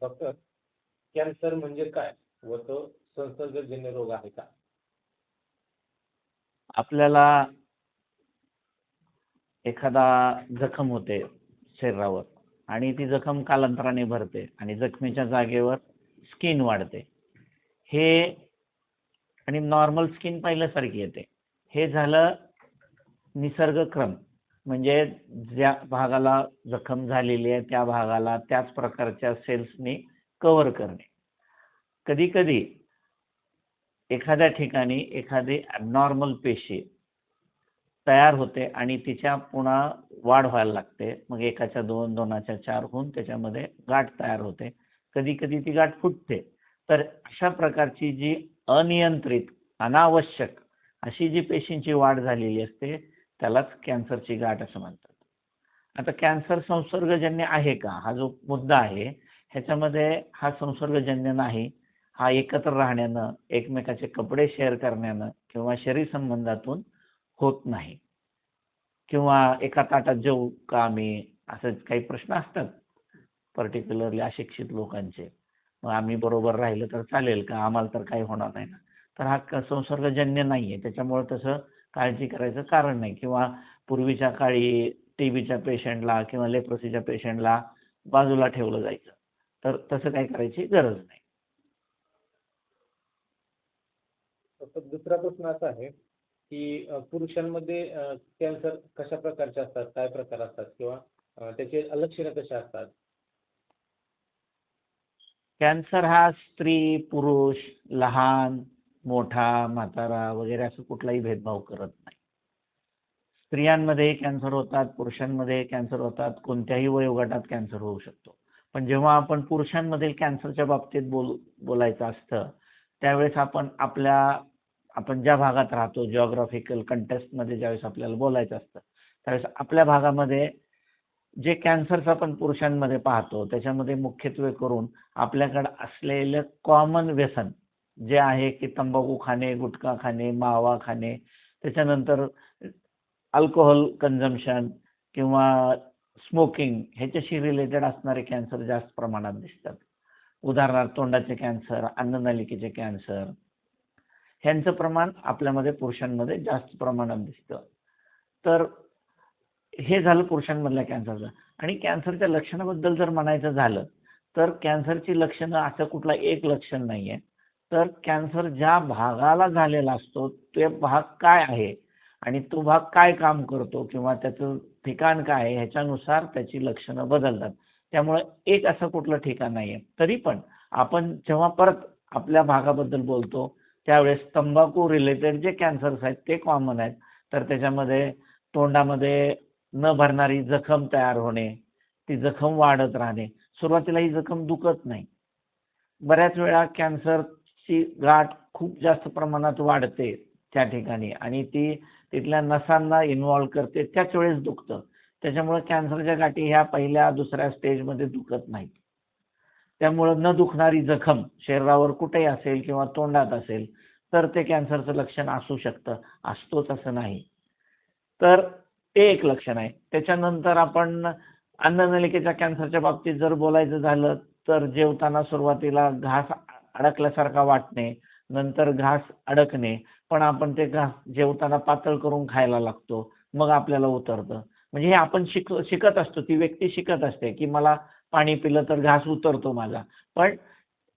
Doctor, cancer म्हणजे काय व तो संसर्गजन्य रोग आहे का? आपल्याला एखादा जखम होते शरीरावर आणि ती जखम कालांतराने भरते आणि जखमेच्या जागेवर स्किन वाढते, हे आणि नॉर्मल स्किन पहिल्यासारखी येते. हे झालं निसर्गक्रम. म्हणजे ज्या भागाला जखम झालेली आहे त्या भागाला त्याच प्रकारच्या सेल्सनी कव्हर करणे. कधी कधी एखाद्या ठिकाणी एखादी ॲबनॉर्मल पेशी तयार होते आणि तिच्या पुन्हा वाढ व्हायला लागते. मग एकाच्या दोन, दोनाच्या चार होऊन त्याच्यामध्ये गाठ तयार होते. कधी कधी ती गाठ फुटते. तर अशा प्रकारची जी अनियंत्रित, अनावश्यक अशी जी पेशींची वाढ झालेली असते त्यालाच कॅन्सरची गाठ असं म्हणतात. आता कॅन्सर संसर्गजन्य आहे का, हा जो मुद्दा आहे ह्याच्यामध्ये हा संसर्गजन्य नाही. हा एकत्र राहण्यानं, एकमेकाचे कपडे शेअर करण्यानं किंवा शरीर संबंधातून होत नाही. किंवा एका ताटात जेवू का आम्ही, असं काही प्रश्न असतात पर्टिक्युलरली अशिक्षित लोकांचे. मग आम्ही बरोबर राहिलं तर चालेल का, आम्हाला तर काही होणार नाही ना. तर हा संसर्गजन्य नाहीये, त्याच्यामुळे तसं काळजी करायचं कारण नाही. किंवा पूर्वीच्या काळी टीबीच्या पेशंटला किंवा लेप्रोसीच्या पेशंटला बाजूला ठेवलं जायचं, तर तसं काही करायची गरज नाही. दुसरा प्रश्न असा आहे की पुरुषांमध्ये कॅन्सर कशा प्रकारचे असतात, काय प्रकार असतात किंवा त्याचे लक्षणे कशी असतात? कॅन्सर हा स्त्री, पुरुष, लहान, मोठा, म्हातारा वगैरे असं कुठलाही भेदभाव करत नाही. स्त्रियांमध्ये कॅन्सर होतात, पुरुषांमध्ये कॅन्सर होतात, कोणत्याही वयोगटात कॅन्सर होऊ शकतो. पण जेव्हा आपण पुरुषांमधील कॅन्सरच्या बाबतीत बोलायचं असतं त्यावेळेस आपण ज्या भागात राहतो, जिओग्राफिकल कंटेक्स्टमध्ये ज्यावेळेस आपल्याला बोलायचं असतं त्यावेळेस आपल्या भागामध्ये जे कॅन्सर्स आपण पुरुषांमध्ये पाहतो त्याच्यामध्ये मुख्यत्वे करून आपल्याकडे असलेलं कॉमन व्यसन जे आहे की तंबाखू खाणे, गुटखा खाणे, मावा खाणे, त्याच्यानंतर अल्कोहोल कन्झम्पशन किंवा स्मोकिंग ह्याच्याशी रिलेटेड असणारे कॅन्सर जास्त प्रमाणात दिसतात. उदाहरणार्थ तोंडाचे कॅन्सर, अन्ननलिकेचे कॅन्सर, ह्यांचं प्रमाण आपल्यामध्ये पुरुषांमध्ये जास्त प्रमाणात दिसतं. तर हे झालं पुरुषांमधल्या कॅन्सरचं. आणि कॅन्सरच्या लक्षणाबद्दल जर म्हणायचं झालं तर कॅन्सरची लक्षणं असं कुठला एक लक्षण नाहीये. तर कॅन्सर ज्या भागाला झालेला असतो ते भाग काय आहे आणि तो भाग काय काम करतो किंवा त्याचं ठिकाण काय आहे ह्याच्यानुसार त्याची लक्षणं बदलतात. त्यामुळे एक असं कुठलं ठिकाण नाहीये. तरी पण आपण जेव्हा परत आपल्या भागाबद्दल बोलतो त्यावेळेस तंबाखू रिलेटेड जे कॅन्सर्स आहेत ते कॉमन आहेत. तर त्याच्यामध्ये तोंडामध्ये न भरणारी जखम तयार होणे, ती जखम वाढत राहणे, सुरुवातीला ही जखम दुखत नाही, बऱ्याच वेळा कॅन्सरची गाठ खूप जास्त प्रमाणात वाढते त्या ठिकाणी आणि ती तिथल्या नसांना इन्व्हॉल्व करते, त्याच वेळेस दुखतं. त्याच्यामुळे कॅन्सरच्या गाठी ह्या पहिल्या दुसऱ्या स्टेजमध्ये दुखत नाहीत. त्यामुळे न दुखणारी जखम शरीरावर कुठेही असेल किंवा तोंडात असेल तर ते कॅन्सरचं लक्षण असू शकतं, असतोच असं नाही. तर ते एक लक्षण आहे. त्याच्यानंतर आपण अन्ननलिकेच्या कॅन्सरच्या बाबतीत जर बोलायचं झालं तर जेवताना सुरुवातीला घास अडकल्यासारखा वाटणे, नंतर घास अडकणे, पण आपण ते घास जेवताना पातळ करून खायला लागतो, मग आपल्याला उतरतं. म्हणजे हे आपण शिकत असतो, ती व्यक्ती शिकत असते की मला पाणी पिलं तर घास उतरतो माझा. पण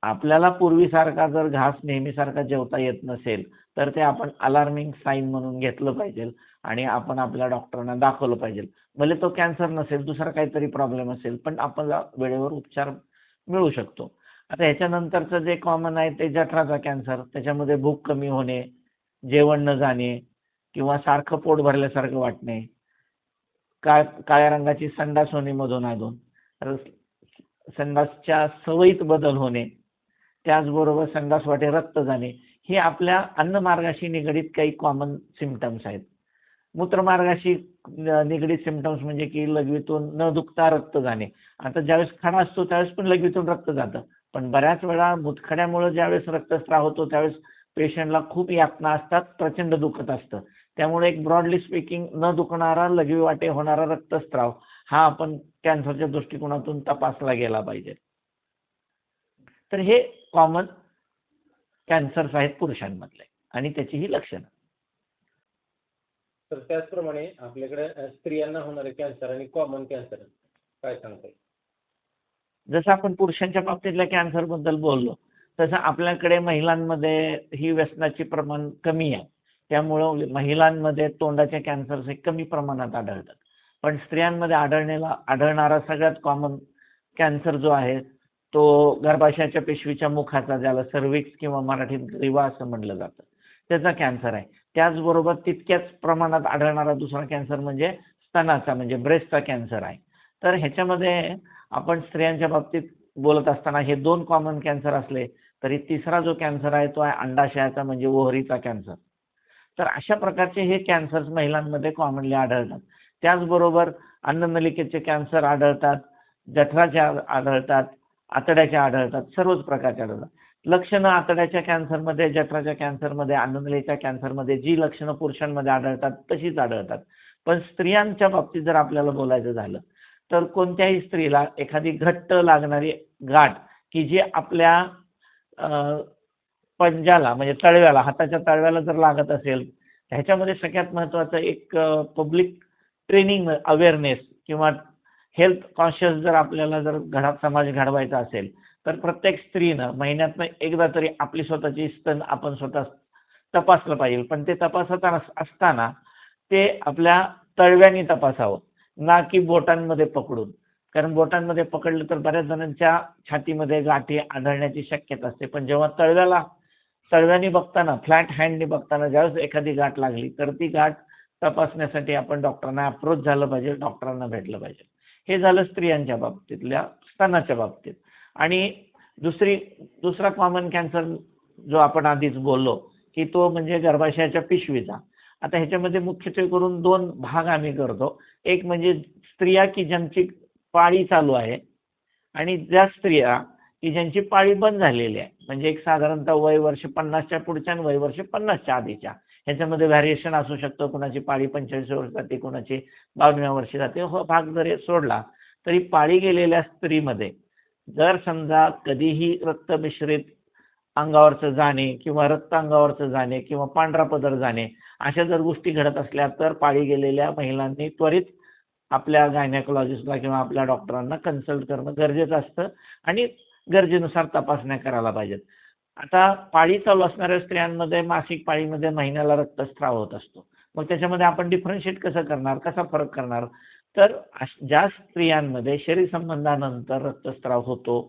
आपल्याला पूर्वीसारखा जर घास नेहमीसारखा जेवता येत नसेल तर ते आपण अलार्मिंग साईन म्हणून घेतलं पाहिजे आणि आपण आपल्या डॉक्टरांना दाखवलं पाहिजे. भले तो कॅन्सर नसेल, दुसरा काहीतरी प्रॉब्लेम असेल, पण आपल्याला वेळेवर उपचार मिळू शकतो. आता ह्याच्यानंतरचं जे कॉमन आहे ते जठराचा कॅन्सर. त्याच्यामध्ये भूक कमी होणे, जेवण न जाणे किंवा सारखं पोट भरल्यासारखं वाटणे, काळ्या रंगाची संडास होणे मधून अधून, संडासच्या सवयीत बदल होणे, त्याचबरोबर संडास वाटे रक्त जाणे, हे आपल्या अन्नमार्गाशी निगडीत काही कॉमन सिम्पटम्स आहेत. मूत्रमार्गाशी निगडीत सिम्पटम्स म्हणजे की लघवीतून न दुखता रक्त जाणे. आता ज्यावेळेस खडा असतो त्यावेळेस पण लघवीतून रक्त जातं, पण बऱ्याच वेळा मुतखड्यामुळे ज्यावेळेस रक्तस्राव होतो त्यावेळेस पेशंटला खूप यातना असतात, प्रचंड दुखत असतं. त्यामुळे एक ब्रॉडली स्पीकिंग न दुखणारा लघवी वाटे होणारा रक्तस्राव हा आपण कॅन्सरच्या दृष्टिकोनातून तपासला गेला पाहिजे. तर हे कॉमन कॅन्सर्स आहेत पुरुषांमधले आणि त्याची ही लक्षणं. तर त्याचप्रमाणे आपल्याकडे स्त्रियांना होणारे कॅन्सर आणि कॉमन कॅन्सर काय सांगता येईल? जसं आपण पुरुषांच्या बाबतीतल्या कॅन्सर बद्दल बोललो, तसं आपल्याकडे महिलांमध्ये ही व्यसनाचे प्रमाण कमी आहे. त्यामुळं महिलांमध्ये तोंडाचे कॅन्सर्स हे कमी प्रमाणात आढळतात. पण स्त्रियांमध्ये आढळणारा सगळ्यात कॉमन कॅन्सर जो आहे तो गर्भाशयाच्या पेशवीच्या मुखाचा, ज्याला सर्व्हिक्स किंवा मराठीत ग्रीवा असं म्हटलं जातं, त्याचा कॅन्सर आहे. त्याचबरोबर तितक्याच प्रमाणात आढळणारा दुसरा कॅन्सर म्हणजे स्तनाचा म्हणजे ब्रेस्टचा कॅन्सर आहे. तर ह्याच्यामध्ये आपण स्त्रियांच्या बाबतीत बोलत असताना हे 2 कॉमन कॅन्सर असले तरी तिसरा जो कॅन्सर आहे तो आहे अंडाशयाचा म्हणजे ओव्हरीचा कॅन्सर. तर अशा प्रकारचे हे कॅन्सर्स महिलांमध्ये कॉमनली आढळतात. त्याचबरोबर अन्ननलिकेचे कॅन्सर आढळतात, जठराचे आढळतात, आतड्याचे आढळतात, सर्वच प्रकारचे आढळतात. लक्षणं आतड्याच्या कॅन्सरमध्ये, जठराच्या कॅन्सरमध्ये, अन्ननलिकेच्या कॅन्सरमध्ये जी लक्षणं पुरुषांमध्ये आढळतात तशीच आढळतात. पण स्त्रियांच्या बाबतीत जर आपल्याला बोलायचं झालं तर कोणत्याही स्त्रीला एखादी घट्ट लागणारी गाठ की जी आपल्या पंजाला म्हणजे तळव्याला, हाताच्या तळव्याला जर लागत असेल, ह्याच्यामध्ये सगळ्यात महत्त्वाचं एक पब्लिक ट्रेनिंग अवेअरनेस किंवा हेल्थ कॉन्शियस जर आपल्याला जर समाज घडवायचा असेल तर प्रत्येक स्त्रीनं महिन्यातनं एकदा तरी आपली स्वतःची स्तन आपण स्वतः तपासलं पाहिजे. पण ते तपासत असताना ते आपल्या तळव्यानी तपासावं, ना की बोटांमध्ये पकडून. कारण बोटांमध्ये पकडलं तर बऱ्याच जणांच्या छातीमध्ये गाठी आढळण्याची शक्यता असते. पण जेव्हा तळव्यानी बघताना, फ्लॅट हँडनी बघताना ज्यावेळेस एखादी गाठ लागली तर ती गाठ तपासण्यासाठी आपण डॉक्टरांना अप्रोच झालं पाहिजे, डॉक्टरांना भेटलं पाहिजे. हे झालं स्त्रियांच्या बाबतीतल्या स्तनाच्या बाबतीत. आणि दुसरा कॉमन कॅन्सर जो आपण आधीच बोललो की तो म्हणजे गर्भाशयाच्या पिशवीचा. आता ह्याच्यामध्ये मुख्यत्वे करून 2 भाग आम्ही करतो. एक म्हणजे स्त्रिया की ज्यांची पाळी चालू आहे आणि ज्या स्त्रिया की ज्यांची पाळी बंद झालेली आहे. म्हणजे एक साधारणतः वय वर्ष 50च्या पुढच्या आणि वय वर्ष 50च्या आधीच्या. ह्याच्यामध्ये व्हॅरिएशन असू शकतं. कुणाची पाळी 45 वर्ष जाते, कुणाची 52व्या वर्षी जाते. हा भाग जरी सोडला तरी पाळी गेलेल्या स्त्रीमध्ये जर समजा कधीही रक्तमिश्रित अंगावरचं जाणे किंवा रक्त अंगावरचं जाणे किंवा पांढरा पदर जाणे अशा जर गोष्टी घडत असल्या तर पाळी गेलेल्या महिलांनी त्वरित आपल्या गायनेकोलॉजिस्टला किंवा आपल्या डॉक्टरांना कन्सल्ट करणं गरजेचं असतं आणि गरजेनुसार तपासण्या करायला पाहिजेत. आता पाळी चालू असणाऱ्या स्त्रियांमध्ये मासिक पाळीमध्ये महिन्याला रक्तस्राव होत असतो. मग त्याच्यामध्ये आपण डिफरन्शिएट कसं करणार, कसा फरक करणार? तर ज्या स्त्रियांमध्ये शरीर संबंधानंतर रक्तस्राव होतो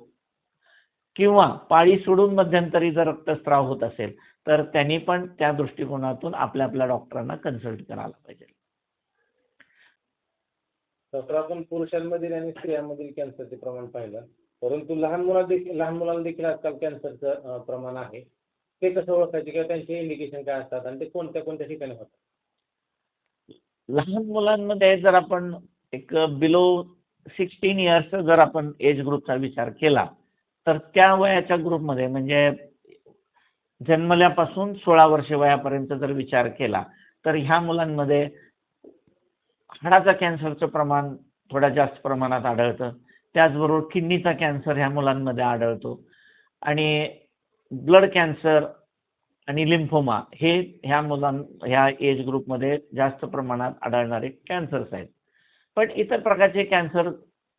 किंवा पाळी सोडून मध्यंतरी जर रक्तस्राव होत असेल तर त्यांनी पण त्या दृष्टिकोनातून आपल्या डॉक्टरांना कन्सल्ट करायला पाहिजे. डॉक्टर, आपण पुरुषांमधील आणि स्त्रियांमधील कॅन्सरचे प्रमाण पाहिलं, परंतु लहान मुलांना देखील आजकाल कॅन्सरचं प्रमाण आहे. ते कसं ओळखायचे किंवा त्यांचे इंडिकेशन काय असतात आणि ते कोणत्या ठिकाणी होतात? लहान मुलांमध्ये जर आपण एक बिलो 16 इयर्स जर आपण एज ग्रुपचा विचार केला तर त्या वयाच्या ग्रुपमध्ये म्हणजे जन्मल्यापासून 16 वर्ष वयापर्यंत जर विचार केला तर ह्या मुलांमध्ये हाडाचा कॅन्सरचं प्रमाण थोड्या जास्त प्रमाणात आढळतं. त्याचबरोबर किडनीचा कॅन्सर ह्या मुलांमध्ये आढळतो आणि ब्लड कॅन्सर आणि लिम्फोमा हे ह्या एज ग्रुपमध्ये जास्त प्रमाणात आढळणारे कॅन्सर्स आहेत. पण इतर प्रकारचे कॅन्सर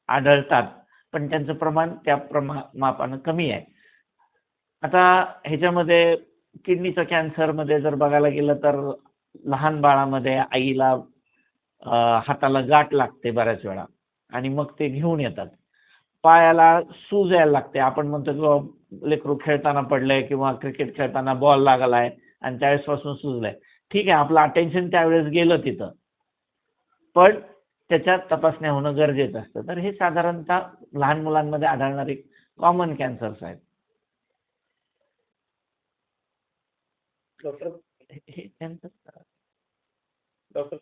आढळतात पण त्यांचं प्रमाण त्या मापानं कमी आहे. आता ह्याच्यामध्ये किडनीच्या कॅन्सरमध्ये जर बघायला गेलं तर लहान बाळामध्ये आईला हाताला गाठ लागते बऱ्याच वेळा आणि मग ते घेऊन येतात. पायाला सूज यायला लागते. आपण म्हणतो की लेकरू खेळताना पडलंय किंवा क्रिकेट खेळताना बॉल लागलाय आणि त्यावेळेसपासून सुजलाय. ठीक आहे, आपलं अटेन्शन त्यावेळेस गेलं तिथं, पण त्याच्यात तपासण्या होणं गरजेचं असतं. तर हे साधारणतः लहान मुलांमध्ये आढळणारे कॉमन कॅन्सर्स आहेत. डॉक्टर,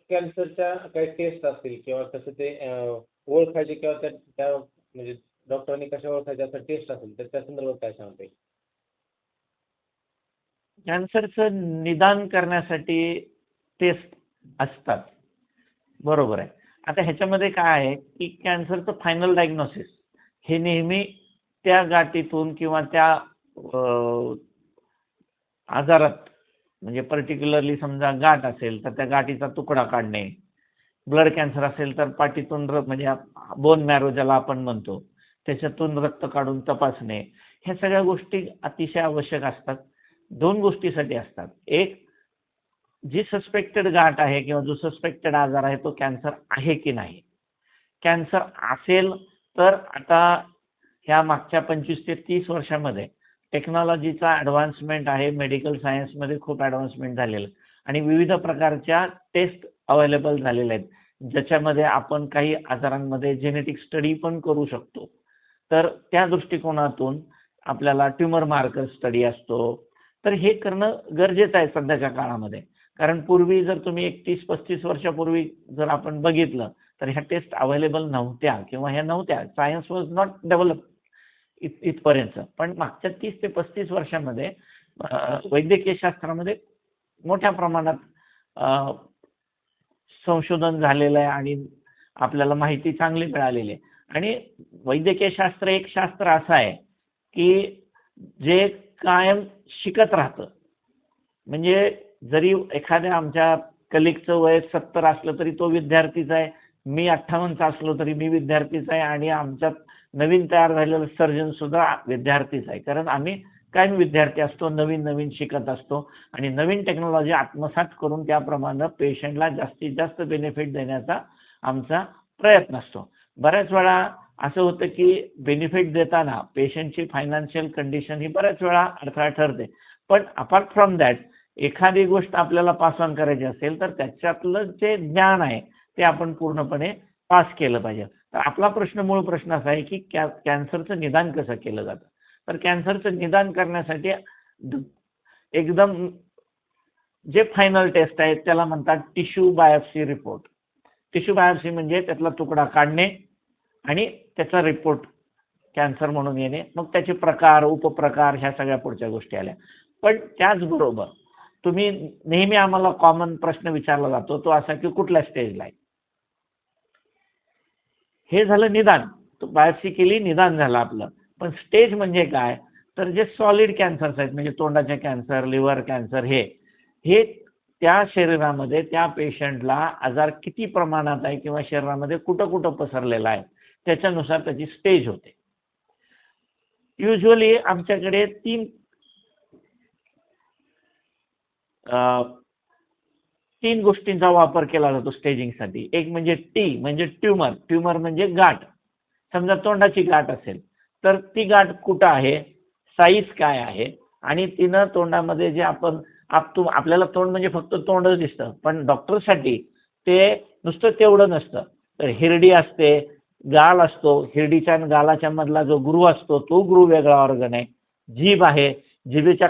कॅन्सरच्या काही टेस्ट असतील किंवा कसं ते ओळखायचे किंवा त्या म्हणजे डॉक्टरांनी कशा ओळखायचे असं टेस्ट असेल तर त्या संदर्भात काय सांगता येईल? कॅन्सरचं निदान करण्यासाठी टेस्ट असतात, बरोबर आहे. आता ह्याच्यामध्ये काय आहे की कॅन्सरचं फायनल डायग्नोसिस हे नेहमी त्या गाठीतून किंवा त्या आजारात म्हणजे पर्टिक्युलरली समजा गाठ असेल तर त्या गाठीचा तुकडा काढणे, ब्लड कॅन्सर असेल तर पाठीतून म्हणजे बोन मॅरो ज्याला आपण म्हणतो त्याच्यातून रक्त काढून तपासणे, ह्या सगळ्या गोष्टी अतिशय आवश्यक असतात. 2 गोष्टीसाठी असतात. एक, जी सस्पेक्टेड गाठ आहे किंवा जो सस्पेक्टेड आजार आहे तो कॅन्सर आहे की नाही. कॅन्सर असेल तर आता ह्या मागच्या 25 ते 30 वर्षामध्ये टेक्नॉलॉजीचा ॲडव्हान्समेंट आहे, मेडिकल सायन्समध्ये खूप ॲडव्हान्समेंट झालेलं आणि विविध प्रकारच्या टेस्ट अवेलेबल झालेल्या आहेत, ज्याच्यामध्ये आपण काही आजारांमध्ये जेनेटिक स्टडी पण करू शकतो. तर त्या दृष्टिकोनातून आपल्याला ट्यूमर मार्कर स्टडी असतो. तर हे करणं गरजेचं आहे सध्याच्या काळामध्ये. कारण पूर्वी जर तुम्ही 31-35 वर्षापूर्वी जर आपण बघितलं तर ह्या टेस्ट अवेलेबल नव्हत्या किंवा ह्या नव्हत्या. सायन्स वॉज नॉट डेव्हलप इथपर्यंत. पण मागच्या 30 ते 35 वर्षामध्ये वैद्यकीय शास्त्रामध्ये मोठ्या प्रमाणात संशोधन झालेलं आहे आणि आपल्याला माहिती चांगली मिळालेली आहे. आणि वैद्यकीय शास्त्र एक शास्त्र असं आहे की जे कायम शिकत राहतं. म्हणजे जरी एखाद्या आमच्या कलिगचं वय 70 असलं तरी तो विद्यार्थीच आहे, मी 58चा असलो तरी मी विद्यार्थीच आहे आणि आमच्यात नवीन तयार झालेला सर्जन सुद्धा विद्यार्थीच आहे. कारण आम्ही कायम विद्यार्थी असतो, नवीन नवीन शिकत असतो आणि नवीन टेक्नॉलॉजी आत्मसात करून त्याप्रमाणे पेशंटला जास्तीत जास्त बेनिफिट देण्याचा आमचा प्रयत्न असतो. बऱ्याच वेळा असं होतं की बेनिफिट देताना पेशंटची फायनान्शियल कंडिशन ही बऱ्याच वेळा अडथळा ठरते. पण अपार्ट फ्रॉम दॅट एखादी गोष्ट आपल्याला पास ऑन करायची असेल तर त्याच्यातलं जे ज्ञान आहे ते आपण पूर्णपणे पास केलं पाहिजे. तर आपला मूळ प्रश्न असा आहे की कॅन्सरचं निदान कसं केलं जातं. तर कॅन्सरचं निदान करण्यासाठी एकदम जे फायनल टेस्ट आहे त्याला म्हणतात tissue biopsy report. Tissue biopsy म्हणजे त्यातला तुकडा काढणे आणि त्याचा रिपोर्ट कॅन्सर म्हणून येणे. मग त्याचे प्रकार, उपप्रकार ह्या सगळ्या पुढच्या गोष्टी आल्या. पण त्याचबरोबर तुम्ही नेहमी आम्हाला कॉमन प्रश्न विचारला जातो तो असा की कुठल्या स्टेजला आहे. हे झालं निदान. तो बायोप्सी केली, निदान झालं आपलं. पण स्टेज म्हणजे काय, तर जे सॉलिड कॅन्सर्स आहेत म्हणजे तोंडाचे कॅन्सर, लिव्हर कॅन्सर, हे त्या शरीरामध्ये त्या पेशंटला आजार किती प्रमाणात आहे किंवा शरीरामध्ये कुठं कुठं पसरलेला आहे त्याच्यानुसार त्याची स्टेज होते. युजली आमच्याकडे तीन गोष्टींचा वापर केला जातो स्टेजिंगसाठी. एक म्हणजे टी म्हणजे ट्यूमर. ट्यूमर म्हणजे गाठ. समजा तोंडाची गाठ असेल तर ती गाठ कुठं आहे, साईज काय आहे आणि तिनं तोंडामध्ये जे आपल्याला तोंड म्हणजे फक्त तोंडच दिसतं, पण डॉक्टरसाठी ते नुसतं तेवढं नसतं. तर हिरडी असते, गाल असतो, हिरडीच्या आणि गालाच्या मधला जो ग्रू असतो तो ग्रू वेगळा ऑर्गन आहे. जीभ आहे, जिभेच्या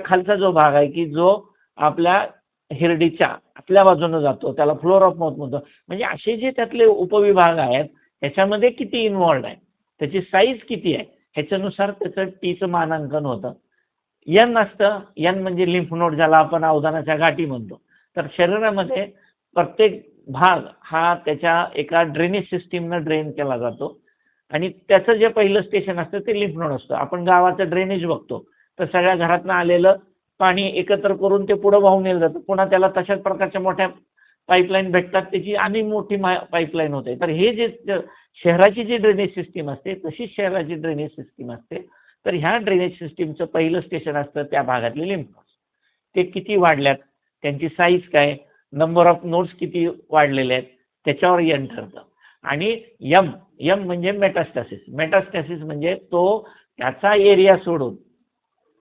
खालचा जो भाग आहे की जो आपल्या हिरडीच्या आतल्या बाजूने जातो त्याला फ्लोर ऑफ माउथ म्हणतो. म्हणजे असे जे त्यातले उपविभाग आहेत त्याच्यामध्ये किती इन्व्हॉल्ड आहे, त्याची साईज किती आहे ह्याच्यानुसार त्याचं टीचं मानांकन होतं. एन असतं, एन म्हणजे लिम्फ नोड ज्याला आपण अवदानाच्या गाठी म्हणतो. तर शरीरामध्ये प्रत्येक भाग हा त्याच्या एका ड्रेनेज सिस्टीमनं ड्रेन केला जातो आणि त्याचं जे पहिलं स्टेशन असतं ते लिम्फ नोड असतं. आपण गावाचं ड्रेनेज बघतो तर सगळ्या घरातनं आलेलं पाणी एकत्र करून ते पुढे वाहून नेलं जातं. पुन्हा त्याला तशाच प्रकारच्या मोठ्या पाईपलाईन भेटतात, त्याची आणि मोठी पाईपलाईन होते. तर हे जे शहराची जी ड्रेनेज सिस्टीम असते तशीच शहराची ड्रेनेज सिस्टीम असते. तर ह्या ड्रेनेज सिस्टीमचं पहिलं स्टेशन असतं त्या भागातले लिम्फ नोड्स. ते किती वाढल्यात, त्यांची साईज काय, नंबर ऑफ नोड्स किती वाढलेले आहेत त्याच्यावर एन ठरतं. आणि यम म्हणजे मेटास्टॅसिस. मेटास्टॅसिस म्हणजे तो त्याचा एरिया सोडून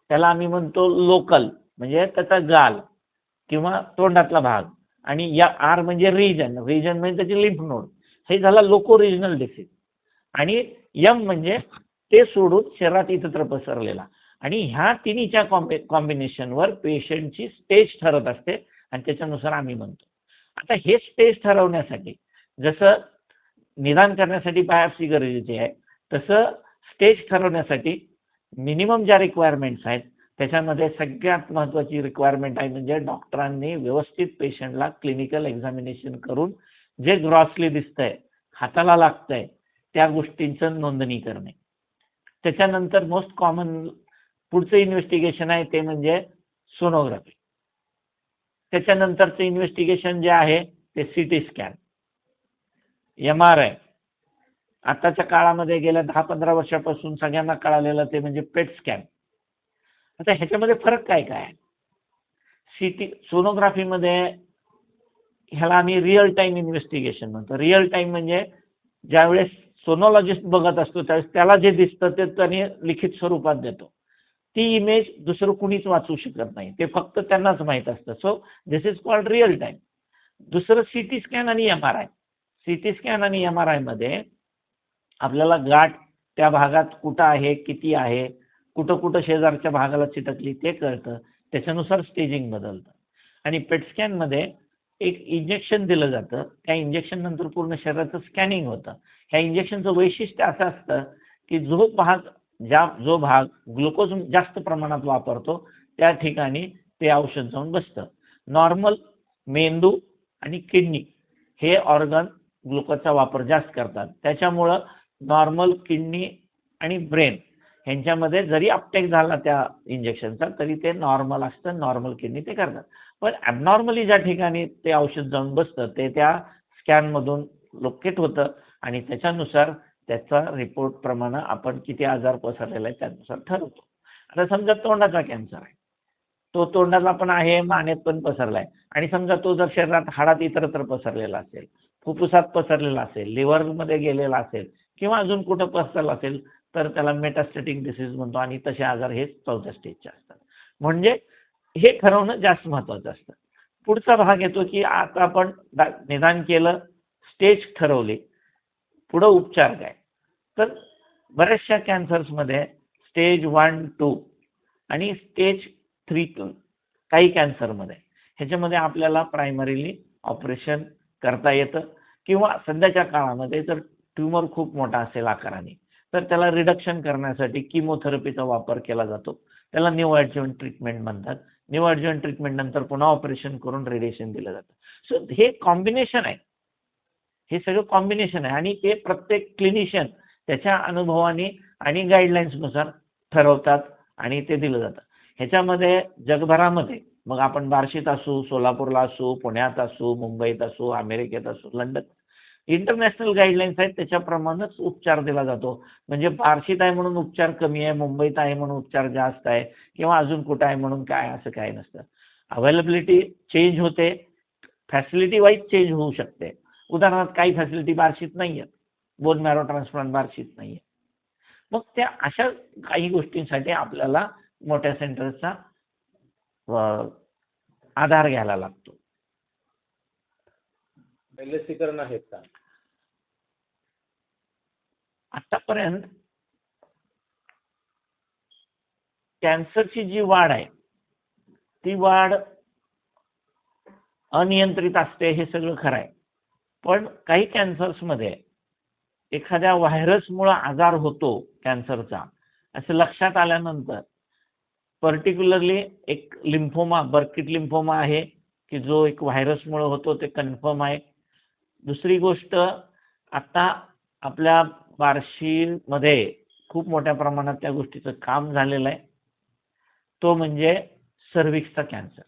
त्याला आम्ही म्हणतो लोकल म्हणजे त्याचा गाल किंवा तोंडातला भाग. आणि या आर म्हणजे रिजन म्हणजे त्याचे लिम्फ नोड. हे झाला लोको रिजनल डिसीज. आणि यम म्हणजे ते सोडून शरीरात इतरत्र पसरलेला. आणि ह्या तिन्हीच्या कॉम्बिनेशनवर पेशंटची स्टेज ठरत असते आणि त्याच्यानुसार आम्ही म्हणतो. आता हे स्टेज ठरवण्यासाठी जसं निदान करण्यासाठी बायोप्सी गरजेची आहे तसं स्टेज ठरवण्यासाठी मिनिमम ज्या रिक्वायरमेंट्स आहेत त्याच्यामध्ये सगळ्यात महत्त्वाची रिक्वायरमेंट आहे म्हणजे डॉक्टरांनी व्यवस्थित पेशंटला क्लिनिकल एक्झामिनेशन करून जे ग्रॉसली दिसतंय, हाताला लागतंय त्या गोष्टींचं नोंदणी करणे. त्याच्यानंतर मोस्ट कॉमन पुढचं इन्व्हेस्टिगेशन आहे ते म्हणजे सोनोग्राफी. त्याच्यानंतरचं इन्व्हेस्टिगेशन जे आहे ते सीटी स्कॅन, MRI. आताच्या काळामध्ये गेल्या 10-15 वर्षापासून सगळ्यांना कळालेलं ते म्हणजे पेट स्कॅन. आता ह्याच्यामध्ये फरक काय काय आहे? सोनोग्राफीमध्ये ह्याला आम्ही रिअल टाइम इन्व्हेस्टिगेशन म्हणतो. रिअल टाइम म्हणजे ज्यावेळेस सोनोलॉजिस्ट बघत असतो त्यावेळेस त्याला जे दिसतं ते त्याने लिखित स्वरूपात देतो. ती इमेज दुसरं कुणीच वाचू शकत नाही, ते फक्त त्यांनाच माहीत असतं. So this is called real time. दुसरं सीटी स्कॅन आणि MRI. सीटी स्कॅन आणि MRI मध्ये आपल्याला गाठ त्या भागात कुठं आहे, किती आहे, कुठं कुठं शेजारच्या भागाला चिटकली ते कळतं. त्याच्यानुसार स्टेजिंग बदलतं. आणि पेट स्कॅन मध्ये एक इंजेक्शन दिलं जातं. त्या इंजेक्शन नंतर पूर्ण शरीराचं स्कॅनिंग होतं. ह्या इंजेक्शनचं वैशिष्ट्य असं असतं की जो भाग ग्लुकोज जास्त प्रमाणात वापरतो त्या ठिकाणी ते औषध जाऊन बसतं. नॉर्मल मेंदू आणि किडनी हे ऑर्गन ग्लुकोजचा वापर जास्त करतात. त्याच्यामुळं नॉर्मल किडनी आणि ब्रेन ह्यांच्यामध्ये जरी अपटेक झाला त्या इंजेक्शनचा तरी ते नॉर्मल असतं. नॉर्मल किडनी ते करतात. पण ॲबनॉर्मली ज्या ठिकाणी ते औषध जाऊन बसतं ते त्या स्कॅनमधून लोकेट होतं आणि त्याच्यानुसार त्याचा रिपोर्ट प्रमाणे आपण किती आजार पसरलेला आहे त्यानुसार ठरवतो. आता समजा तोंडाचा कॅन्सर आहे, तो तोंडाला पण आहे, मानेत पण पसरला आहे आणि समजा तो जर शरीरात हाडात इतरत्र पसरलेला असेल, फुफ्फुसात पसरलेला असेल, लिव्हरमध्ये गेलेला असेल किंवा अजून कुठं पसरला असेल तर त्याला मेटास्टॅटिक डिसीज म्हणतो आणि तसे आजार हे 4थ्या स्टेजचे असतात. म्हणजे हे ठरवणं जास्त महत्त्वाचं असतं. पुढचा भाग येतो की आता आपण निदान केलं, स्टेज ठरवली, पुढं उपचार काय. तर बऱ्याचशा कॅन्सर्समध्ये स्टेज 1, 2 आणि स्टेज 3 काही कॅन्सरमध्ये ह्याच्यामध्ये आपल्याला प्रायमरीली ऑपरेशन करता येतं किंवा सध्याच्या काळामध्ये जर ट्यूमर खूप मोठा असेल आकाराने तर त्याला रिडक्शन करण्यासाठी किमोथेरपीचा वापर केला जातो. त्याला न्यू ॲडज्युव्हंट ट्रीटमेंट म्हणतात. न्यू ॲडज्युव्हंट ट्रीटमेंट नंतर पुन्हा ऑपरेशन करून रेडिएशन दिलं जातं. सो हे कॉम्बिनेशन आहे, हे सगळं कॉम्बिनेशन आहे आणि ते प्रत्येक क्लिनिशियन त्याच्या अनुभवाने आणि गाईडलाईन्सनुसार ठरवतात आणि ते दिलं जातं. ह्याच्यामध्ये जगभरामध्ये मग आपण बार्शीत असू, सोलापूरला असू, पुण्यात असू, मुंबईत असू, अमेरिकेत असू, लंडन, इंटरनॅशनल गाईडलाईन्स आहेत त्याच्याप्रमाणेच उपचार दिला जातो. म्हणजे बार्शीत आहे म्हणून उपचार कमी आहे, मुंबईत आहे म्हणून उपचार जास्त आहे किंवा अजून कुठं आहे म्हणून काय असं काय नसतं. अवेलेबिलिटी चेंज होते, फॅसिलिटी वाईज चेंज होऊ शकते. उदाहरणार्थ काही फॅसिलिटी बार्शीत नाही आहेत, बोन मॅरो ट्रान्सप्लांट बार्शीत नाही आहे. मग त्या अशा काही गोष्टींसाठी आपल्याला मोठ्या सेंटर्सचा आधार घ्यायला लागतो. लसीकरण आहेत का? आतापर्यंत कॅन्सरची जी वाढ आहे ती वाढ अनियंत्रित असते हे सगळं खरं आहे. पण काही कॅन्सर्समध्ये एखाद्या व्हायरसमुळे आजार होतो कॅन्सरचा असं लक्षात आल्यानंतर पर्टिक्युलरली एक लिम्फोमा, बर्किट लिम्फोमा आहे की जो एक व्हायरसमुळे होतो ते कन्फर्म आहे. दुसरी गोष्ट आता आपल्या बार्शीमध्ये खूप मोठ्या प्रमाणात त्या गोष्टीचं काम झालेलं आहे, तो म्हणजे सर्व्हिक्सचा कॅन्सर,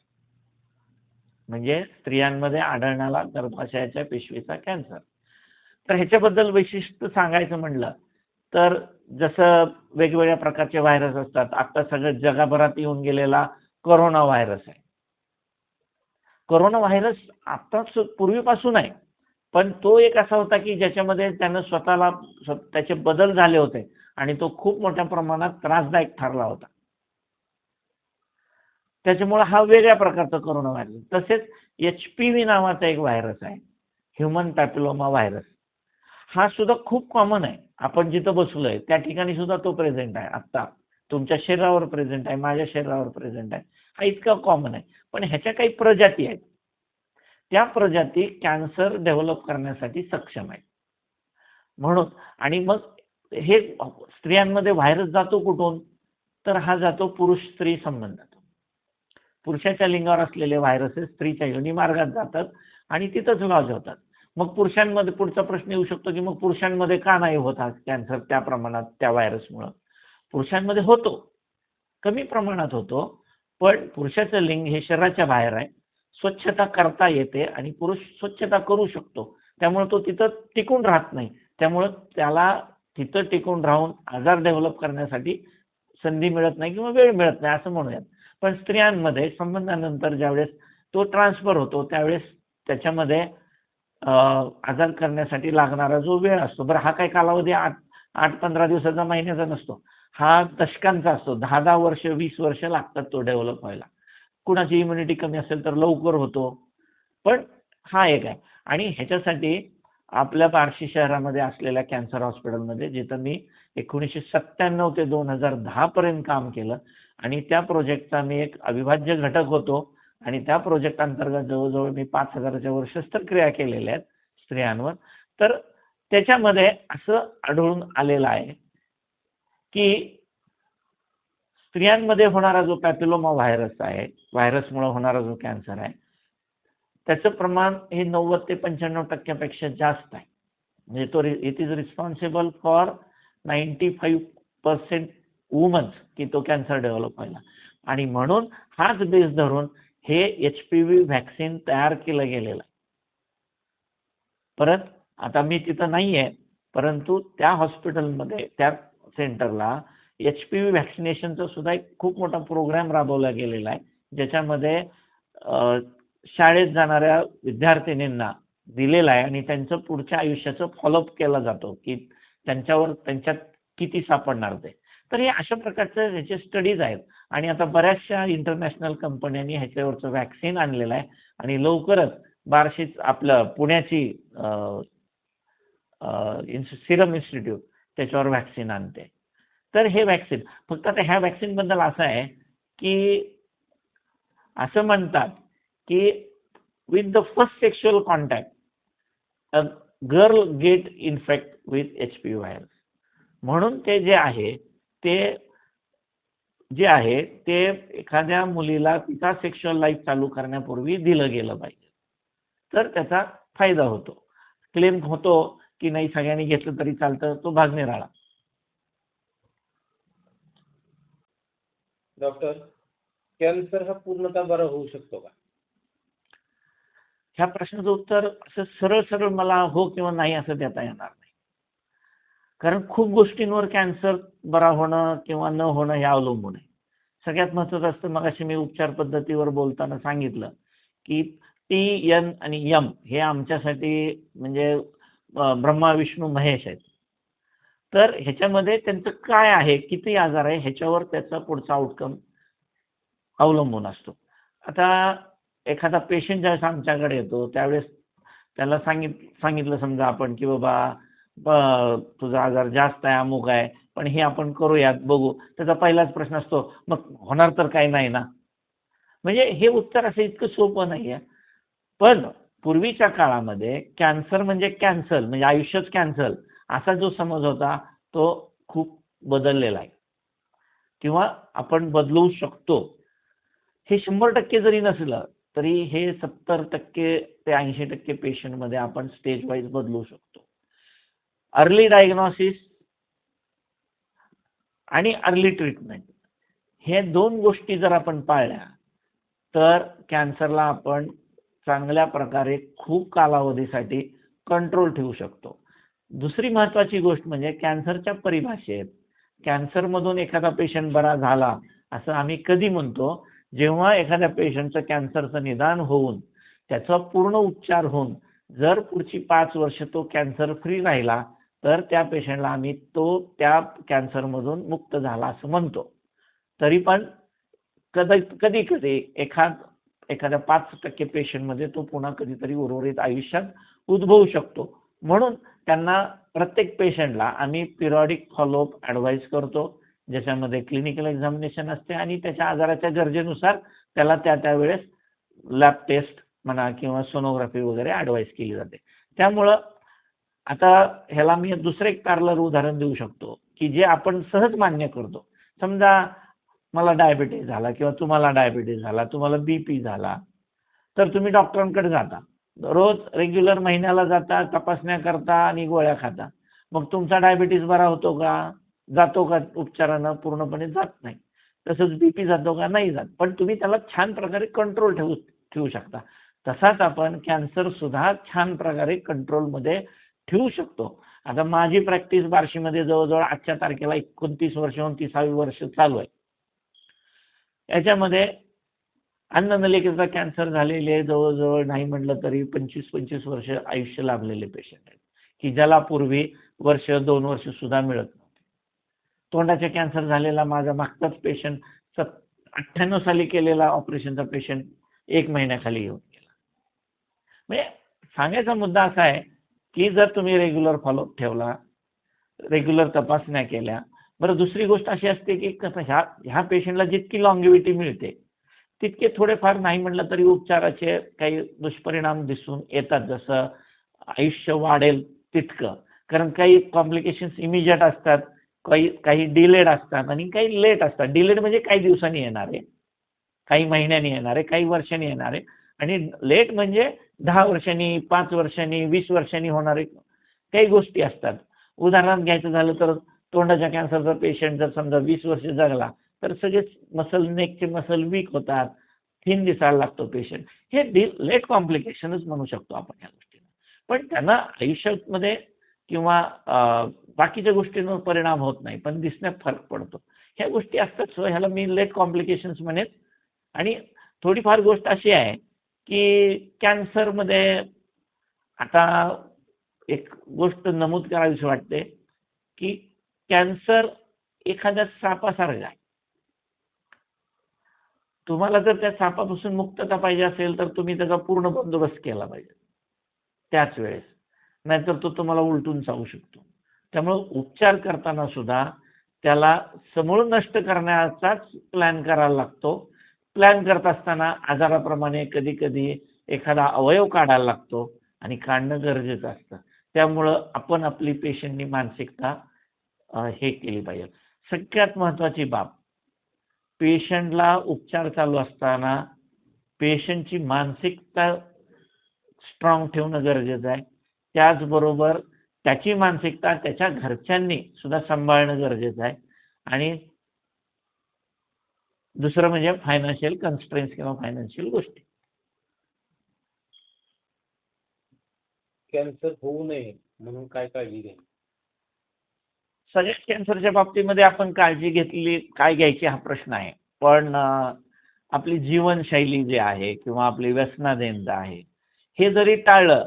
म्हणजे स्त्रियांमध्ये आढळणारा गर्भाशयाच्या पेशवीचा कॅन्सर. तर ह्याच्याबद्दल वैशिष्ट्य सांगायचं म्हणलं तर जसं वेगवेगळ्या प्रकारचे व्हायरस असतात, आता सगळं जगभरात येऊन गेलेला कोरोना व्हायरस आहे. कोरोना व्हायरस आता पूर्वीपासून आहे, पण तो एक असा होता की ज्याच्यामध्ये त्यानं स्वतःला त्याचे बदल झाले होते आणि तो खूप मोठ्या प्रमाणात त्रासदायक ठरला होता. त्याच्यामुळे हा वेगळ्या प्रकारचा कोरोना व्हायरस. तसेच HPV नावाचा एक व्हायरस आहे, ह्युमन पॅपिलोमा व्हायरस. हा सुद्धा खूप कॉमन आहे. आपण जिथं बसलोय त्या ठिकाणी सुद्धा तो प्रेझेंट आहे. आत्ता तुमच्या शरीरावर प्रेझेंट आहे, माझ्या शरीरावर प्रेझेंट आहे. हा इतका कॉमन आहे. पण ह्याच्या काही प्रजाती आहेत, त्या प्रजाती कॅन्सर डेव्हलप करण्यासाठी सक्षम आहेत. म्हणून आणि मग हे स्त्रियांमध्ये व्हायरस जातो कुठून, तर हा जातो पुरुष स्त्री संबंधातून. पुरुषाच्या लिंगावर असलेले व्हायरसेस स्त्रीच्या योनी मार्गात जातात आणि तिथंच लॉज होतात. मग पुरुषांमध्ये पुढचा प्रश्न येऊ शकतो की मग पुरुषांमध्ये का नाही होत हा कॅन्सर त्या प्रमाणात त्या व्हायरसमुळं? पुरुषांमध्ये होतो, कमी प्रमाणात होतो, पण पुरुषाचं लिंग हे शरीराच्या बाहेर आहे, स्वच्छता करता येते आणि पुरुष स्वच्छता करू शकतो, त्यामुळे तो तिथं टिकून राहत नाही. त्यामुळं त्याला तिथं टिकून राहून आजार डेव्हलप करण्यासाठी संधी मिळत नाही किंवा वेळ मिळत नाही असं म्हणूयात. पण स्त्रियांमध्ये संबंधानंतर ज्यावेळेस तो ट्रान्सफर होतो त्यावेळेस त्याच्यामध्ये आजार करण्यासाठी लागणारा जो वेळ असतो, बरं हा काही कालावधी 8-15 दिवसाचा, महिन्याचा नसतो, हा दशकांचा असतो. 10-10 वर्ष 20 वर्ष लागतात तो डेव्हलप व्हायला. कुणाची इम्युनिटी कमी असेल तर लवकर होतो, पण हा एक आहे. आणि ह्याच्यासाठी आपल्या बार्शी शहरामध्ये असलेल्या कॅन्सर हॉस्पिटलमध्ये, जिथं मी 1997 ते 2010 पर्यंत काम केलं आणि त्या प्रोजेक्टचा मी एक अविभाज्य घटक होतो आणि त्या प्रोजेक्ट अंतर्गत जवळजवळ मी 5,000च्या वर शस्त्रक्रिया केलेल्या आहेत स्त्रियांवर. तर त्याच्यामध्ये असं आढळून आलेलं आहे की स्त्रियांमध्ये होणारा जो पॅपिलोमा व्हायरस आहे, व्हायरसमुळे होणारा जो कॅन्सर आहे, त्याचं प्रमाण हे 90 ते 95% जास्त आहे. म्हणजे तो it is responsible for 95% women's की तो कॅन्सर डेव्हलप व्हायला. आणि म्हणून हाच बेस धरून हे HPV व्हॅक्सिन तयार केलं गेलेलं आहे. परत आता मी तिथं नाही आहे, परंतु त्या हॉस्पिटलमध्ये त्या सेंटरला HPV व्हॅक्सिनेशनचा सुद्धा एक खूप मोठा प्रोग्राम राबवला गेलेला आहे, ज्याच्यामध्ये शाळेत जाणाऱ्या विद्यार्थिनींना दिलेला आहे आणि त्यांचं पुढच्या आयुष्याचं फॉलोअप केला जातो की त्यांच्यात किती सापडणार ते. तर हे अशा प्रकारचे ह्याचे स्टडीज आहेत आणि आता बऱ्याचशा इंटरनॅशनल कंपन्यांनी ह्याच्यावरचं व्हॅक्सिन आणलेलं आहे आणि लवकरच बार्शीच आपलं पुण्याची सिरम इन्स्टिट्यूट त्याच्यावर व्हॅक्सिन आणते. तर हे व्हॅक्सिन फक्त आता ह्या व्हॅक्सिन बद्दल असं आहे की असं म्हणतात की with the first sexual contact a girl get infect with HPV virus. म्हणून ते जे आहे ते एखाद्या मुलीला तिचा सेक्शुअल लाईफ चालू करण्यापूर्वी दिलं गेलं पाहिजे, तर त्याचा फायदा होतो. क्लेम होतो की नाही सगळ्यांनी घेतलं तरी चालतं, तो भाग निराळा. डॉक्टर, कॅन्सर हा पूर्णतः बरा होऊ शकतो का? ह्या प्रश्नाचं उत्तर असं सरळ सरळ मला हो किंवा नाही असं देता येणार नाही. कारण खूप गोष्टींवर कॅन्सर बरा होणं किंवा न होणं हे अवलंबून आहे. सगळ्यात महत्त्वाचं असतं, मगाशी मी उपचार पद्धतीवर बोलताना सांगितलं की T, N आणि M हे आमच्यासाठी म्हणजे ब्रह्मा विष्णू महेश आहेत. तर ह्याच्यामध्ये त्यांचं काय आहे, किती आजार आहे, ह्याच्यावर त्याचा पुढचा आउटकम अवलंबून असतो. आता एखादा पेशंट ज्यावेळेस आमच्याकडे येतो त्यावेळेस त्याला सांगितलं समजा आपण की बाबा तुझा आजार जास्त आहे, अमुक आहे, पण हे आपण करूयात, बघू. त्याचा पहिलाच प्रश्न असतो, मग होणार तर काही नाही ना? म्हणजे हे उत्तर असं इतकं सोपं नाही आहे. पण पूर्वीच्या काळामध्ये कॅन्सर म्हणजे कॅन्सल म्हणजे आयुष्यच कॅन्सल असा जो समज होता तो खूप बदललेला आहे किंवा आपण बदलू शकतो. हे 100% जरी नसलं तरी हे 70% ते 80% पेशंटमध्ये आपण स्टेज वाईज बदलू शकतो. अर्ली डायग्नोसिस आणि अर्ली ट्रीटमेंट हे 2 गोष्टी जर आपण पाळल्या तर कॅन्सरला आपण चांगल्या प्रकारे खूप कालावधीसाठी कंट्रोल ठेवू शकतो. दुसरी महत्त्वाची गोष्ट म्हणजे कॅन्सरच्या परिभाषेत कॅन्सरमधून एखादा पेशंट बरा झाला असं आम्ही कधी म्हणतो, जेव्हा एखाद्या पेशंटचं कॅन्सरचं निदान होऊन त्याचा पूर्ण उपचार होऊन जर पुढची 5 वर्ष तो कॅन्सर फ्री राहिला तर त्या पेशंटला आम्ही तो त्या कॅन्सरमधून मुक्त झाला असं म्हणतो. तरी पण कधी एखाद्या 5% पेशंटमध्ये तो पुन्हा कधीतरी उर्वरित आयुष्यात उद्भवू शकतो. म्हणून त्यांना प्रत्येक पेशंटला आम्ही पिरियॉडिक फॉलोअप ॲडवाईस करतो, ज्याच्यामध्ये क्लिनिकल एक्झामिनेशन असते आणि त्याच्या आजाराच्या गरजेनुसार त्याला त्यावेळेस लॅब टेस्ट म्हणा किंवा सोनोग्राफी वगैरे ॲडवाईस केली जाते. त्यामुळं आता ह्याला मी दुसरं एक पॅरलर उदाहरण देऊ शकतो की जे आपण सहज मान्य करतो. समजा मला डायबिटीज झाला किंवा तुम्हाला डायबिटीज झाला, तुम्हाला BP झाला, तर तुम्ही डॉक्टरांकडे जाता. रोज रेग्युलर महिन्याला जाता, तपासण्या करता आणि गोळ्या खाता, मग तुमचा डायबिटीस बरा होतो का? जातो का उपचारानं? पूर्णपणे जात नाही. तसंच बीपी जातो का? नाही जात. पण तुम्ही त्याला छान प्रकारे कंट्रोल ठेवू शकता. तसाच आपण कॅन्सर सुद्धा छान प्रकारे कंट्रोलमध्ये ठेवू शकतो. आता माझी प्रॅक्टिस बार्शीमध्ये जवळजवळ आजच्या तारखेला 29 वर्ष होऊन 30वी वर्ष चालू आहे. याच्यामध्ये अन्ननलिकेचा कॅन्सर झालेले जवळजवळ नाही म्हटलं तरी 25-25 वर्ष आयुष्य लाभलेले पेशंट आहेत, की ज्याला पूर्वी वर्ष 2 वर्ष सुद्धा मिळत नव्हते. तोंडाचा कॅन्सर झालेला माझा मागचाच पेशंट 98 साली केलेला ऑपरेशनचा पेशंट 1 महिन्याखाली येऊन गेला. म्हणजे सांगायचा मुद्दा असा आहे की जर तुम्ही रेग्युलर फॉलोअप ठेवला, रेग्युलर तपासण्या केल्या. बरं, दुसरी गोष्ट अशी असते की कसं ह्या पेशंटला जितकी लॉंगिव्हिटी मिळते तितके थोडेफार नाही म्हटलं तरी उपचाराचे काही दुष्परिणाम दिसून येतात. जसं आयुष्य वाढेल तितकं, कारण काही कॉम्प्लिकेशन्स इमिजिएट असतात, काही डिलेड असतात आणि काही लेट असतात. डिलेड म्हणजे काही दिवसांनी येणारे, काही महिन्यांनी येणारे, काही वर्षांनी येणारे, आणि लेट म्हणजे 10 वर्षांनी, 5 वर्षांनी, 20 वर्षांनी होणारे काही गोष्टी असतात. उदाहरण घ्यायचं झालं तर तोंडाच्या कॅन्सरचा पेशंट जर समजा 20 वर्ष जगला तर सगळेच मसल, नेकचे मसल वीक होतात, थिन दिसायला लागतो पेशंट. हे लेट कॉम्प्लिकेशनच म्हणू शकतो आपण ह्या गोष्टीला. पण त्यांना आयुष्यामध्ये किंवा बाकीच्या गोष्टींवर परिणाम होत नाही, पण दिसण्यात फरक पडतो. ह्या गोष्टी असतात. सो ह्याला मी लेट कॉम्प्लिकेशन्स म्हणेन. आणि थोडीफार गोष्ट अशी आहे की कॅन्सरमध्ये आता एक गोष्ट नमूद करावीशी वाटते की कॅन्सर एखाद्या सापासारखा आहे. तुम्हाला जर त्या सापापासून मुक्तता पाहिजे असेल तर तुम्ही त्याचा पूर्ण बंदोबस्त केला पाहिजे त्याच वेळेस, नाहीतर तो तुम्हाला उलटून चावू शकतो. त्यामुळे उपचार करताना सुद्धा त्याला समूळ नष्ट करण्याचाच प्लॅन करायला लागतो. प्लॅन करत असताना आजाराप्रमाणे कधी कधी एखादा अवयव काढायला लागतो आणि काढणं गरजेचं असतं. त्यामुळं आपण आपली पेशंटनी मानसिकता हे केली पाहिजे. सगळ्यात महत्त्वाची बाब, पेशंटला उपचार चालू असताना पेशंटची मानसिकता स्ट्रॉंग ठेवणं गरजेचं आहे. त्याचबरोबर त्याची मानसिकता त्याच्या घरच्यांनी सुद्धा सांभाळणं गरजेचं आहे. आणि दुसरं म्हणजे फायनान्शियल कन्स्ट्रेन्स किंवा फायनान्शियल गोष्टी. कॅन्सर होऊ नये म्हणून काय काळजी घ्यावी? सगळ्याच कॅन्सरच्या बाबतीमध्ये आपण काळजी घेतली काय घ्यायची हा प्रश्न आहे. पण आपली जीवनशैली जी आहे किंवा आपली व्यसनाधीनता आहे हे जरी टाळलं,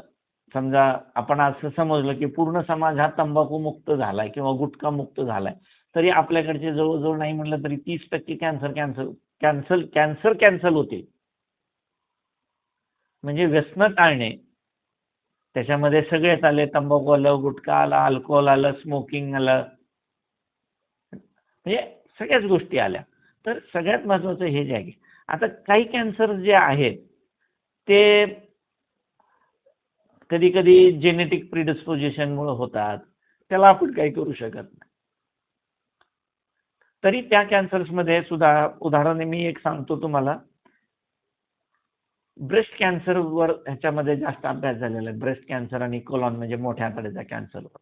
समजा आपण असं समजलं की पूर्ण समाज हा तंबाखू मुक्त झालाय किंवा गुटखा मुक्त झालाय, तरी आपल्याकडचे जवळजवळ नाही म्हटलं तरी 30% कॅन्सल होते. म्हणजे व्यसन टाळणे, त्याच्यामध्ये सगळेच आले, तंबाखू आलं, गुटखा आला, अल्कोहोल आलं, स्मोकिंग आलं, म्हणजे सगळ्याच गोष्टी आल्या. तर सगळ्यात महत्त्वाचं हे जे आहे, आता काही कॅन्सर जे आहेत ते कधी कधी जेनेटिक प्रिडिस्पोजिशनमुळे होतात, त्याला आपण काही करू शकत नाही. तरी त्या कॅन्सर्समध्ये सुद्धा उदाहरण मी एक सांगतो तुम्हाला. ब्रेस्ट कॅन्सरवर ह्याच्यामध्ये जास्त अभ्यास झालेला आहे. ब्रेस्ट कॅन्सर आणि कोलॉन म्हणजे मोठ्या आतड्याच्या कॅन्सरवर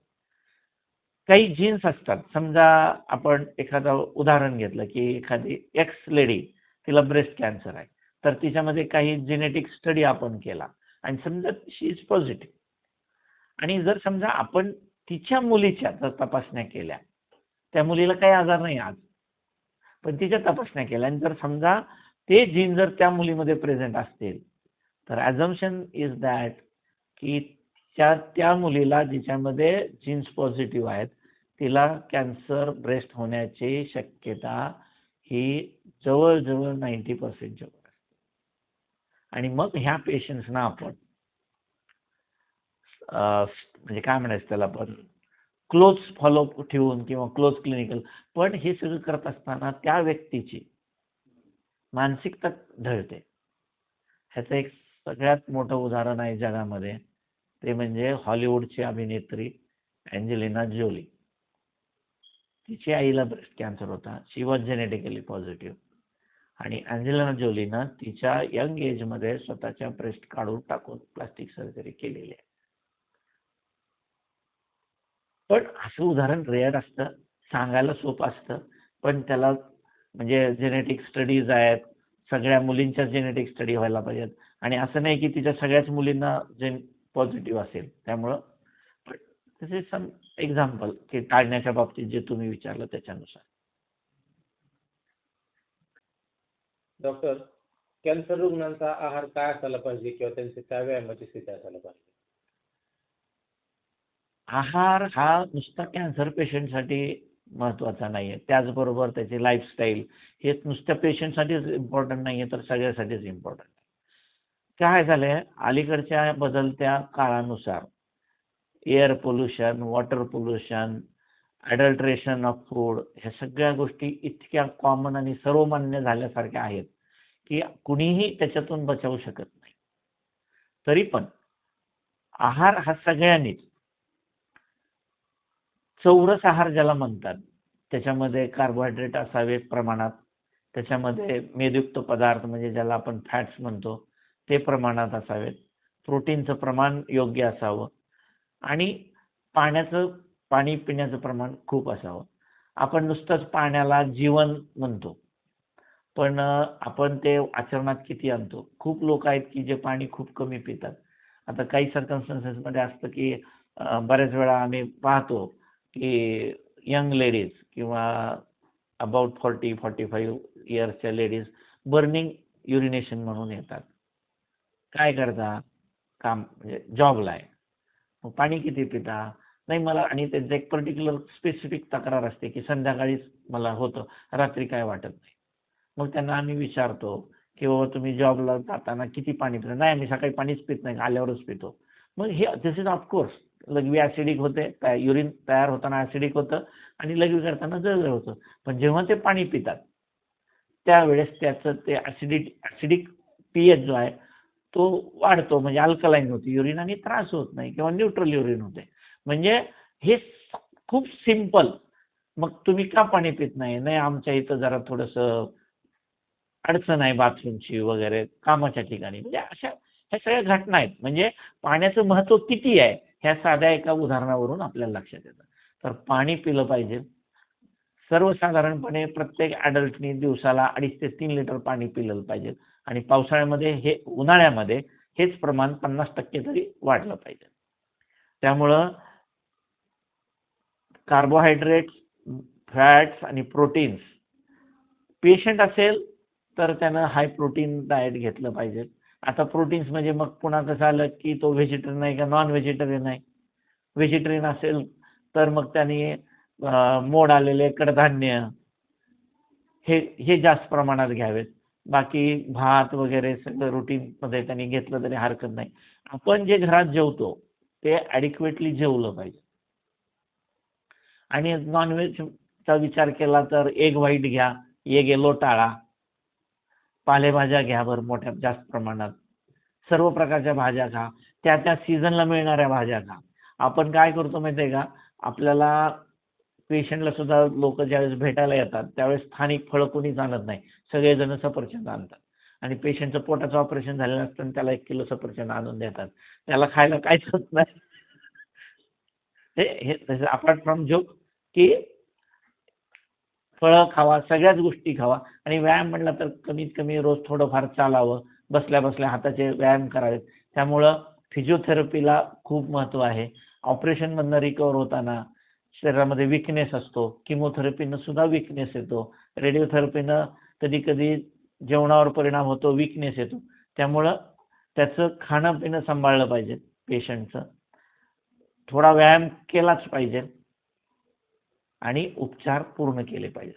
काही जीन्स असतात. समजा आपण एखादं उदाहरण घेतलं की एखादी एक्स लेडी, तिला ब्रेस्ट कॅन्सर आहे, तर तिच्यामध्ये काही जेनेटिक स्टडी आपण केला आणि समजा शी इज पॉझिटिव्ह, आणि जर समजा आपण तिच्या मुलीच्या जर तपासण्या केल्या, त्या मुलीला काही आजार नाही आज, पण तिच्या तपासण्या केल्या आणि जर समजा ते जीन जर त्या मुलीमध्ये प्रेझेंट असतील, तर ॲझम्पशन इज दॅट की त्या मुलीला जिच्यामध्ये जीन्स पॉझिटिव्ह आहेत तिला कॅन्सर ब्रेस्ट होण्याची शक्यता ही जवळजवळ 90% वर असते. आणि मग ह्या पेशंट्सना आपण म्हणजे काय म्हणायचं त्याला, आपण क्लोज फॉलोअप ठेवून किंवा क्लोज क्लिनिकल, पण हे सगळं करत असताना त्या व्यक्तीची मानसिकता ढळते. ह्याचं एक सगळ्यात मोठं उदाहरण आहे जगामध्ये, ते म्हणजे हॉलिवूडची अभिनेत्री अँजेलिना जोली. तिची आईला ब्रेस्ट कॅन्सर होता. शी वॉज जेनेटिकली पॉझिटिव्ह. आणि अँजेलिना जोलीनं तिच्या यंग एजमध्ये स्वतःच्या ब्रेस्ट काढून टाकून प्लास्टिक सर्जरी केलेली आहे. पण असं उदाहरण रेअर असतं, सांगायला सोपं असतं, पण त्याला म्हणजे जेनेटिक स्टडीज आहेत, सगळ्या मुलींच्या जेनेटिक स्टडी व्हायला पाहिजेत. आणि असं नाही की तिच्या सगळ्याच मुलींना पॉझिटिव्ह असेल. त्यामुळं दिस इज सम एक्झाम्पल की टाळण्याच्या बाबतीत जे तुम्ही विचारलं त्याच्यानुसार. डॉक्टर, कॅन्सर रुग्णांचा आहार काय असायला पाहिजे किंवा त्यांची काय व्यायामाची स्थिती असायला पाहिजे? आहार हा नुसता कॅन्सर पेशंटसाठी महत्वाचा नाहीये, त्याचबरोबर त्याची लाईफस्टाईल हे नुसत्या पेशंटसाठीच इम्पॉर्टंट नाहीये, तर सगळ्यासाठीच इम्पॉर्टंट आहे. काय झालंय, अलीकडच्या बदलत्या काळानुसार air pollution, water pollution, adulteration of food, ह्या सगळ्या गोष्टी इतक्या कॉमन आणि सर्वमान्य झाल्यासारख्या आहेत की कुणीही त्याच्यातून बचावू शकत नाही. तरी पण आहार हा सगळ्यांनीच चौरस आहार ज्याला म्हणतात, त्याच्यामध्ये कार्बोहायड्रेट असावेत प्रमाणात, त्याच्यामध्ये मेदयुक्त पदार्थ म्हणजे ज्याला आपण फॅट्स म्हणतो ते प्रमाणात असावेत, प्रोटीनचं प्रमाण योग्य असावं आणि पाणी पिण्याचं प्रमाण खूप असावं. आपण नुसतंच पाण्याला जीवन म्हणतो, पण आपण ते आचरणात किती आणतो? खूप लोक आहेत की जे पाणी खूप कमी पितात. आता काही सर्कमस्टन्सेसमध्ये असतं की बऱ्याच वेळा आम्ही पाहतो की यंग लेडीज किंवा अबाउट 40-45 इयर्सच्या लेडीज बर्निंग युरिनेशन म्हणून येतात. काय करता? काम म्हणजे जॉबला आहे, मग पाणी किती पिता? नाही मला, आणि त्यांचं एक पर्टिक्युलर स्पेसिफिक तक्रार असते की संध्याकाळीच मला होतं, रात्री काय वाटत नाही. मग त्यांना आम्ही विचारतो की बाबा तुम्ही जॉबला जाताना किती पाणी पिता? नाही आम्ही सकाळी पाणीच पित नाही, आल्यावरच पितो. मग हे दिस इज ऑफकोर्स लघवी ऍसिडिक होते, युरिन तयार होताना ऍसिडिक होतं आणि लघवी करताना जळजळ होतं. पण जेव्हा ते पाणी पितात त्यावेळेस त्याचं ते ऍसिडिक पीएच जो आहे तो वाढतो, म्हणजे अल्कलाईन होती युरिन आणि त्रास होत नाही किंवा न्यूट्रल युरिन होते. म्हणजे हे खूप सिंपल. मग तुम्ही का पाणी पित नाही? नाही आमच्या इथं जरा थोडंसं अडचण आहे बाथरूमची वगैरे कामाच्या ठिकाणी. म्हणजे अशा ह्या सगळ्या घटना आहेत. म्हणजे पाण्याचं महत्व किती आहे ह्या साध्या एका उदाहरणावरून आपल्याला लक्षात येतं. तर पाणी पिलं पाहिजे. सर्वसाधारणपणे प्रत्येक ॲडल्टनी दिवसाला 2.5 ते 3 लिटर पाणी पिलं पाहिजे आणि पावसाळ्यामध्ये उन्हाळ्यामध्ये हेच प्रमाण 50% तरी वाढलं पाहिजे. त्यामुळं कार्बोहायड्रेट्स, फॅट्स आणि प्रोटीन्स, पेशंट असेल तर त्यानं हाय प्रोटीन डाएट घेतलं पाहिजे. आता प्रोटीन्स म्हणजे मग पुन्हा कसं आलं की तो व्हेजिटेरियन आहे का नॉन व्हेजिटेरियन आहे. व्हेजिटेरियन असेल तर मग त्याने मोड आलेले कडधान्य हे जास्त प्रमाणात घ्यावेत. बाकी भात वगैरे सगळं रुटीनमध्ये त्यांनी घेतलं तरी हरकत नाही. आपण जे घरात जेवतो ते ॲडिक्वेटली जेवलं पाहिजे. आणि नॉनव्हेजचा विचार केला तर एग व्हाईट घ्या, एग येलो टाळा, पालेभाज्या घ्या बरं मोठ्या जास्त प्रमाणात, सर्व प्रकारच्या भाज्या खा, त्या सीझनला मिळणाऱ्या भाज्या खा. आपण काय करतो माहिती आहे का, आपल्याला पेशंटला सुद्धा लोक ज्यावेळेस भेटायला येतात त्यावेळेस स्थानिक फळं कोणीच आणत नाही, सगळेजण सफरचंद आणतात आणि पेशंटचं पोटाचं ऑपरेशन झालेलं असतं आणि त्याला 1 किलो सफरचंद आणून देतात, त्याला खायला काहीच होत नाही. हे अपार्ट फ्रॉम जोक की फळं खावा, सगळ्याच गोष्टी खावा आणि व्यायाम म्हटला तर कमीत कमी रोज थोडंफार चालावं, बसल्या बसल्या हाताचे व्यायाम करावेत. त्यामुळं फिजिओथेरपीला खूप महत्त्व आहे. ऑपरेशनमधनं रिकवर होताना शरीरामध्ये विकनेस असतो, किमोथेरपीनं सुद्धा विकनेस येतो, रेडिओथेरपीनं कधी कधी जेवणावर परिणाम होतो, विकनेस येतो. त्यामुळं त्याचं खाणं पिणं सांभाळलं पाहिजे पेशंटचं, थोडा व्यायाम केलाच पाहिजे आणि उपचार पूर्ण केले पाहिजे.